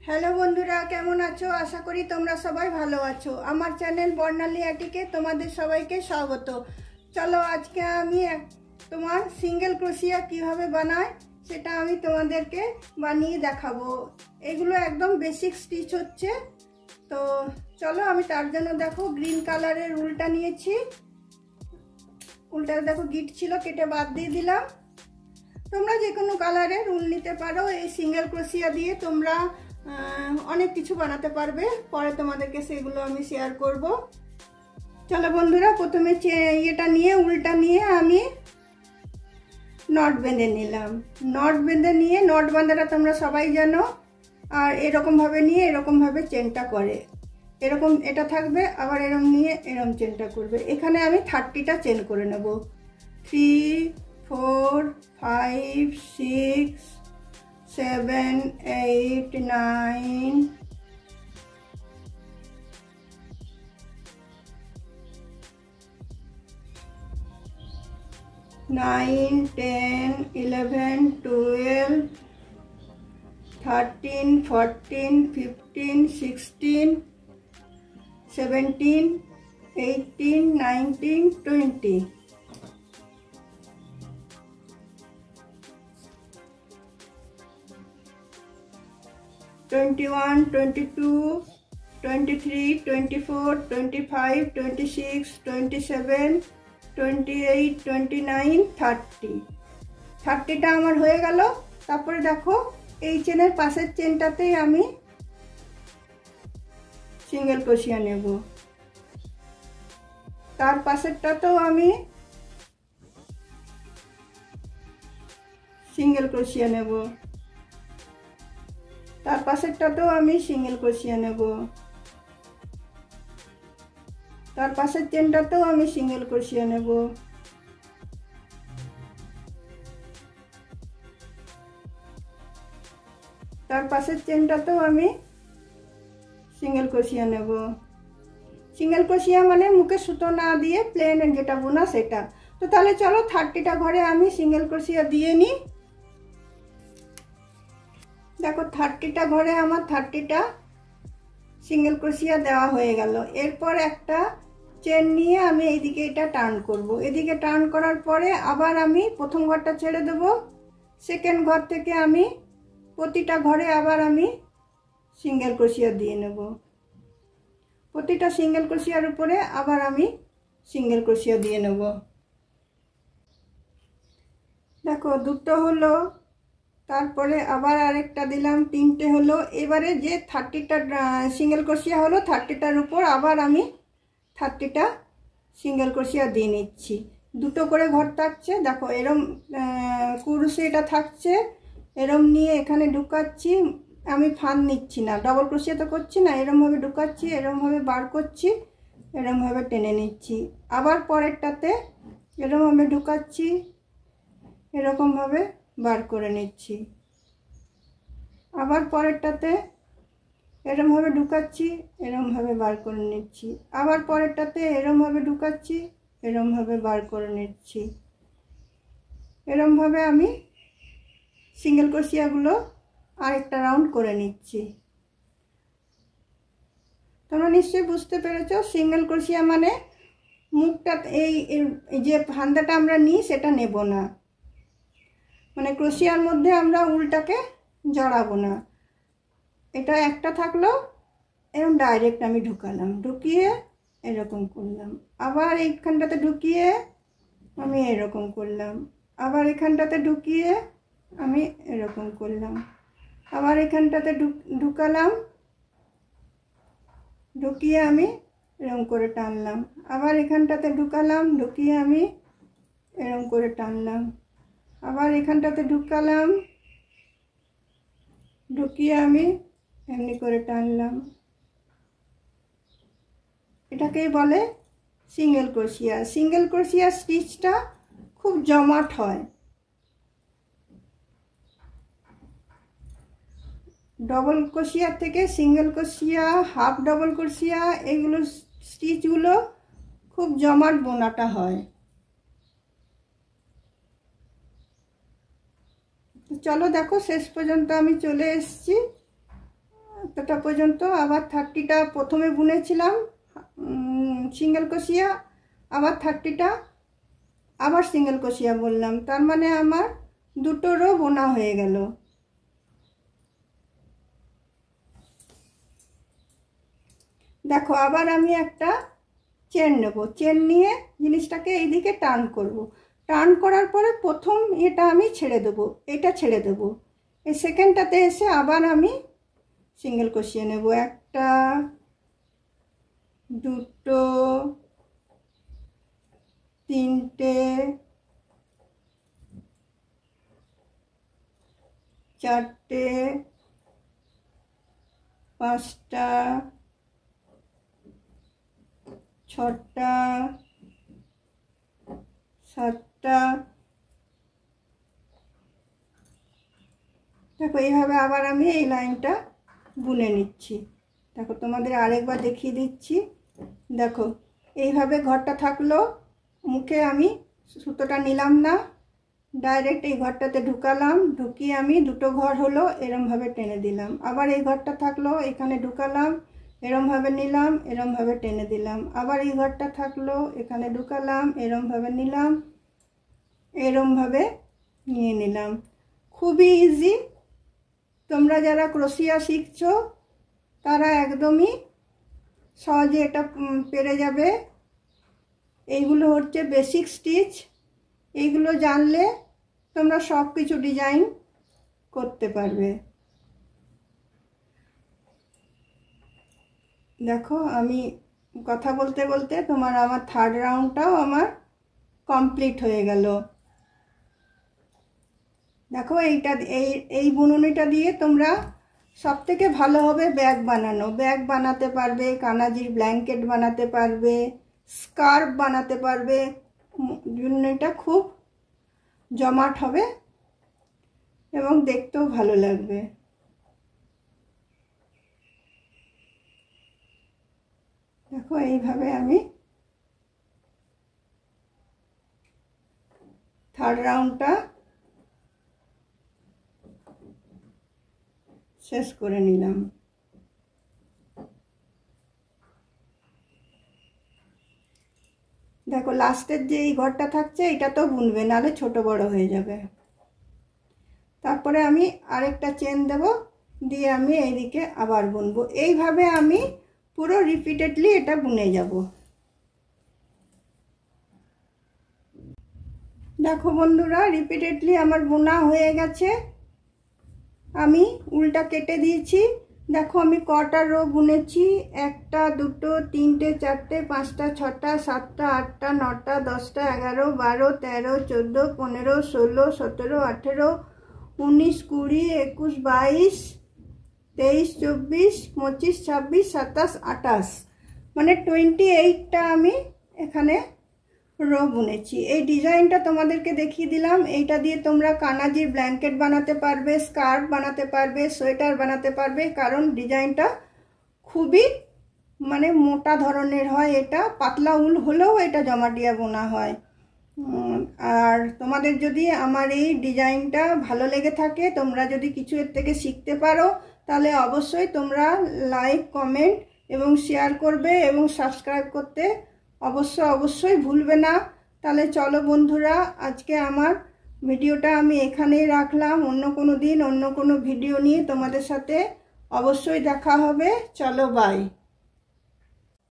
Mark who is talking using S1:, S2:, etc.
S1: Hello বন্ধুরা, কেমন আছো? আশা করি তোমরা সবাই ভালো আছো। আমার চ্যানেল বর্ণালী আটিকে তোমাদের সবাইকে স্বাগত। চলো আজকে আমি তোমার সিঙ্গেল ক্রোশিয়া কিভাবে বানায় সেটা আমি তোমাদেরকে বানিয়ে দেখাবো। এগুলো একদম বেসিক স্টিচ হচ্ছে। তো চলো, আমি তার জন্য দেখো গ্রিন কালারের উলটা নিয়েছি। উলটা দেখো গিট ছিল, কেটে বাদ দিয়ে দিলাম। তোমরা যে কোনো কালারের উল নিতে পারো। এই সিঙ্গেল ক্রোশিয়া দিয়ে তোমরা অনেক কিছু বানাতে পারবে। পরে তোমাদেরকে সেগুলো আমি শেয়ার করব। চলো বন্ধুরা, প্রথমে এটা নিয়ে উলটা নিয়ে আমি নট বেঁধে নিলাম। নট বেঁধে নিয়ে, নট বাঁধাটা তোমরা সবাই জানো। আর এরকমভাবে নিয়ে এরকমভাবে চেনটা করে, এরকম এটা থাকবে, আবার এরকম নিয়ে এরকম চেনটা করবে। এখানে আমি 30টা চেন করে নেব। 3 4 5 6 7 8 9 9 10 11 12 13 14 15 16 17 18 19 20 21 22 23 24 25 26 27 28 29 30 30টা আমার হয়ে গেল। তারপরে দেখো এই চেনের পাশের চেনটাতেই আমি সিঙ্গেল ক্রোশিয়া নেব। তার পাশেরটাতেও আমি সিঙ্গেল ক্রোশিয়া নেব। তার পাশেরটাতেও আমি সিঙ্গেল ক্রোশিয়া নেব। তার পাশের চেনটাতেও আমি সিঙ্গেল ক্রোশিয়া নেব। তার পাশের চেনটাতেও আমি সিঙ্গেল ক্রোশিয়া নেব। সিঙ্গেল ক্রোশিয়া মানে মুখে সুতো না দিয়ে প্লেন যেটা বোনা সেটা। তো তাহলে চলো 30টা ঘরে আমি সিঙ্গেল ক্রোশিয়া দিয়ে নিই। দেখো 30টা ঘরে আমার 30টা সিঙ্গেল ক্রোশিয়া দেওয়া হয়ে গেল। এরপর একটা চেন নিয়ে আমি এইদিকে এটা টার্ন করব। এদিকে টার্ন করার পরে আবার আমি প্রথম ঘরটা ছেড়ে দেব। সেকেন্ড ঘর থেকে আমি প্রতিটা ঘরে আবার আমি সিঙ্গেল ক্রোশিয়া দিয়ে নেব। প্রতিটা সিঙ্গেল ক্রোশিয়ার উপরে আবার আমি সিঙ্গেল ক্রোশিয়া দিয়ে নেব। দেখো দুটো হলো, তারপরে আবার আরেকটা দিলাম, 3টে হলো। এবারে যে 30টা সিঙ্গেল ক্রোশিয়া হলো, 30টার উপর আবার আমি 30টা সিঙ্গেল ক্রোশিয়া দিয়ে নিচ্ছি। দুটো করে ঘর থাকছে। দেখো এরম কুরুশে এটা থাকছে, এরম নিয়ে এখানে ঢুকাচ্ছি। আমি ফাঁদ নিচ্ছি না, ডবল ক্রোশিয়া তো করছি না। এরমভাবে ঢুকাচ্ছি, এরমভাবে বার করছি, এরমভাবে টেনে নিচ্ছি। আবার পরেরটাতে এরমভাবে ঢুকাচ্ছি, এরকমভাবে বার করে নিচ্ছি। আবার পরেরটাতে এরমভাবে ঢুকাচ্ছি, এরমভাবে বার করে নিচ্ছি। আবার পরেরটাতে এরমভাবে ঢুকাচ্ছি, এরমভাবে বার করে নিচ্ছি। এরমভাবে আমি সিঙ্গেল ক্রোশিয়াগুলো আরেকটা রাউন্ড করে নিচ্ছি। তোমরা নিশ্চয়ই বুঝতে পেরেছো, সিঙ্গেল ক্রোশিয়া মানে মুখটা এই যে ফান্দাটা আমরা নিই সেটা নেব না, মানে ক্রোশিয়ার মধ্যে আমরা উলটাকে জড়াবো না। এটা একটা থাকলো, এরকম ডাইরেক্ট আমি ঢুকালাম, ঢুকিয়ে এরকম করলাম। আবার এইখানটাতে ঢুকিয়ে আমি এরকম করলাম। আবার এখানটাতে ঢুকিয়ে আমি এরকম করলাম। আবার এখানটাতে ঢুকালাম, ঢুকিয়ে আমি এরকম করে টানলাম। আবার এখানটাতে ঢুকালাম, ঢুকিয়ে আমি এরকম করে টানলাম। আবার এখানটাতে ঢুকালাম, ঢুকিয়ে আমি এমনি করে টানলাম। এটাকেই বলে সিঙ্গেল ক্রোশিয়া। সিঙ্গেল ক্রোশিয়া স্টিচটা খুব জমাট হয়। ডবল ক্রোশিয়ার থেকে সিঙ্গেল ক্রোশিয়া, হাফ ডবল ক্রোশিয়া, এগুলো স্টিচগুলো খুব জমাট বোনাটা হয়। চলো দেখো শেষ পর্যন্ত আমি চলে এসেছি। এতটা পর্যন্ত। আবার 30টা প্রথমে বুনেছিলাম সিঙ্গেল ক্রোশিয়া, আবার 30টা আবার সিঙ্গেল ক্রোশিয়া বললাম, তার মানে আমার 2টো রো বোনা হয়ে গেল। দেখো আবার আমি একটা চেন নেব, চেন নিয়ে জিনিসটাকে এইদিকে টার্ন করব। টার্ন করার পরে প্রথম এটা আমি ছেড়ে দেবো, এটা ছেড়ে দেবো। এই সেকেন্ডটাতে এসে আবার আমি সিঙ্গেল ক্রোশিয়া নেব। 1টা 2টো 3টে 4টে 5টা 6টা 7টা। দেখো এইভাবে আবার আমি এই লাইনটা বুনে নিচ্ছি। দেখো তোমাদের আরেকবার দেখিয়ে দিচ্ছি। দেখো এইভাবে ঘরটা থাকলো, মুখে আমি সুতোটা নিলাম না, ডাইরেক্ট এই ঘরটাতে ঢুকালাম, ঢুকিয়ে আমি 2টো ঘর হলো এরমভাবে টেনে দিলাম। আবার এই ঘরটা থাকলো, এখানে ঢুকালাম, এরমভাবে নিলাম, এরমভাবে টেনে দিলাম। আবার এই ঘরটা থাকলো, এখানে ঢুকালাম, এরমভাবে নিলাম, এরমভাবে নিয়ে নিলাম। খুবই ইজি। তোমরা যারা ক্রোশিয়া শিখছো তারা একদমই সহজে এটা পেরে যাবে। এইগুলো হচ্ছে বেসিক স্টিচ, এইগুলো জানলে তোমরা সব কিছু ডিজাইন করতে পারবে। দেখো আমি কথা বলতে বলতে আমার 3rd রাউন্ডটাও আমার কমপ্লিট হয়ে গেল। দেখো এই বুননিটা দিয়ে তোমরা সব থেকে ভালো হবে ব্যাগ বানানো। ব্যাগ বানাতে পারবে, কানাজির ব্ল্যাঙ্কেট বানাতে পারবে, স্কার্ফ বানাতে পারবে। বুননিটা খুব জমাট হবে এবং দেখতেও ভালো লাগবে। দেখো এইভাবে আমি 3rd রাউন্ডটা শেষ করে নিলাম। দেখো লাস্টের যে এই ঘরটা থাকছে এটা তো বুনবে, নাহলে ছোট বড় হয়ে যাবে। তারপরে আমি আরেকটা চেন দেব, দিয়ে আমি এইদিকে আবার বুনবো। এইভাবে আমি পুরো রিপিটেডলি এটা বুনে যাব। দেখো বন্ধুরা রিপিটেডলি আমার বোনা হয়ে গেছে। আমি উল্টা কেটে দিয়েছি। দেখো আমি কটা রো বুনেছি, 1টা 2টো 3টে 4টে 5টা 6টা 7টা 8টা 9টা 10টা 11 12 13 14 15 16 17 18 19 20 21 22 23 24 25 26 27 28 মানে 28টা আমি এখানে রো বুনেছি। এই ডিজাইনটা তোমাদেরকে দেখিয়ে দিলাম। এইটা দিয়ে তোমরা কানাজির ব্ল্যাঙ্কেট বানাতে পারবে, স্কার্ফ বানাতে পারবে, সোয়েটার বানাতে পারবে, কারণ ডিজাইনটা খুবই মানে মোটা ধরনের হয়। এটা পাতলা উল হলেও এটা জমাটিয়া বোনা হয়। আর তোমাদের যদি আমার এই ডিজাইনটা ভালো লেগে থাকে, তোমরা যদি কিছু এর থেকে শিখতে পারো, তাহলে অবশ্যই তোমরা লাইক কমেন্ট এবং শেয়ার করবে এবং সাবস্ক্রাইব করতে অবশ্যই ভুলবে না। তাহলে চলো বন্ধুরা, আজকে আমার ভিডিওটা আমি এখানেই রাখলাম। অন্য কোনো দিন অন্য কোনো ভিডিও নিয়ে তোমাদের সাথে অবশ্যই দেখা হবে। চলো বাই।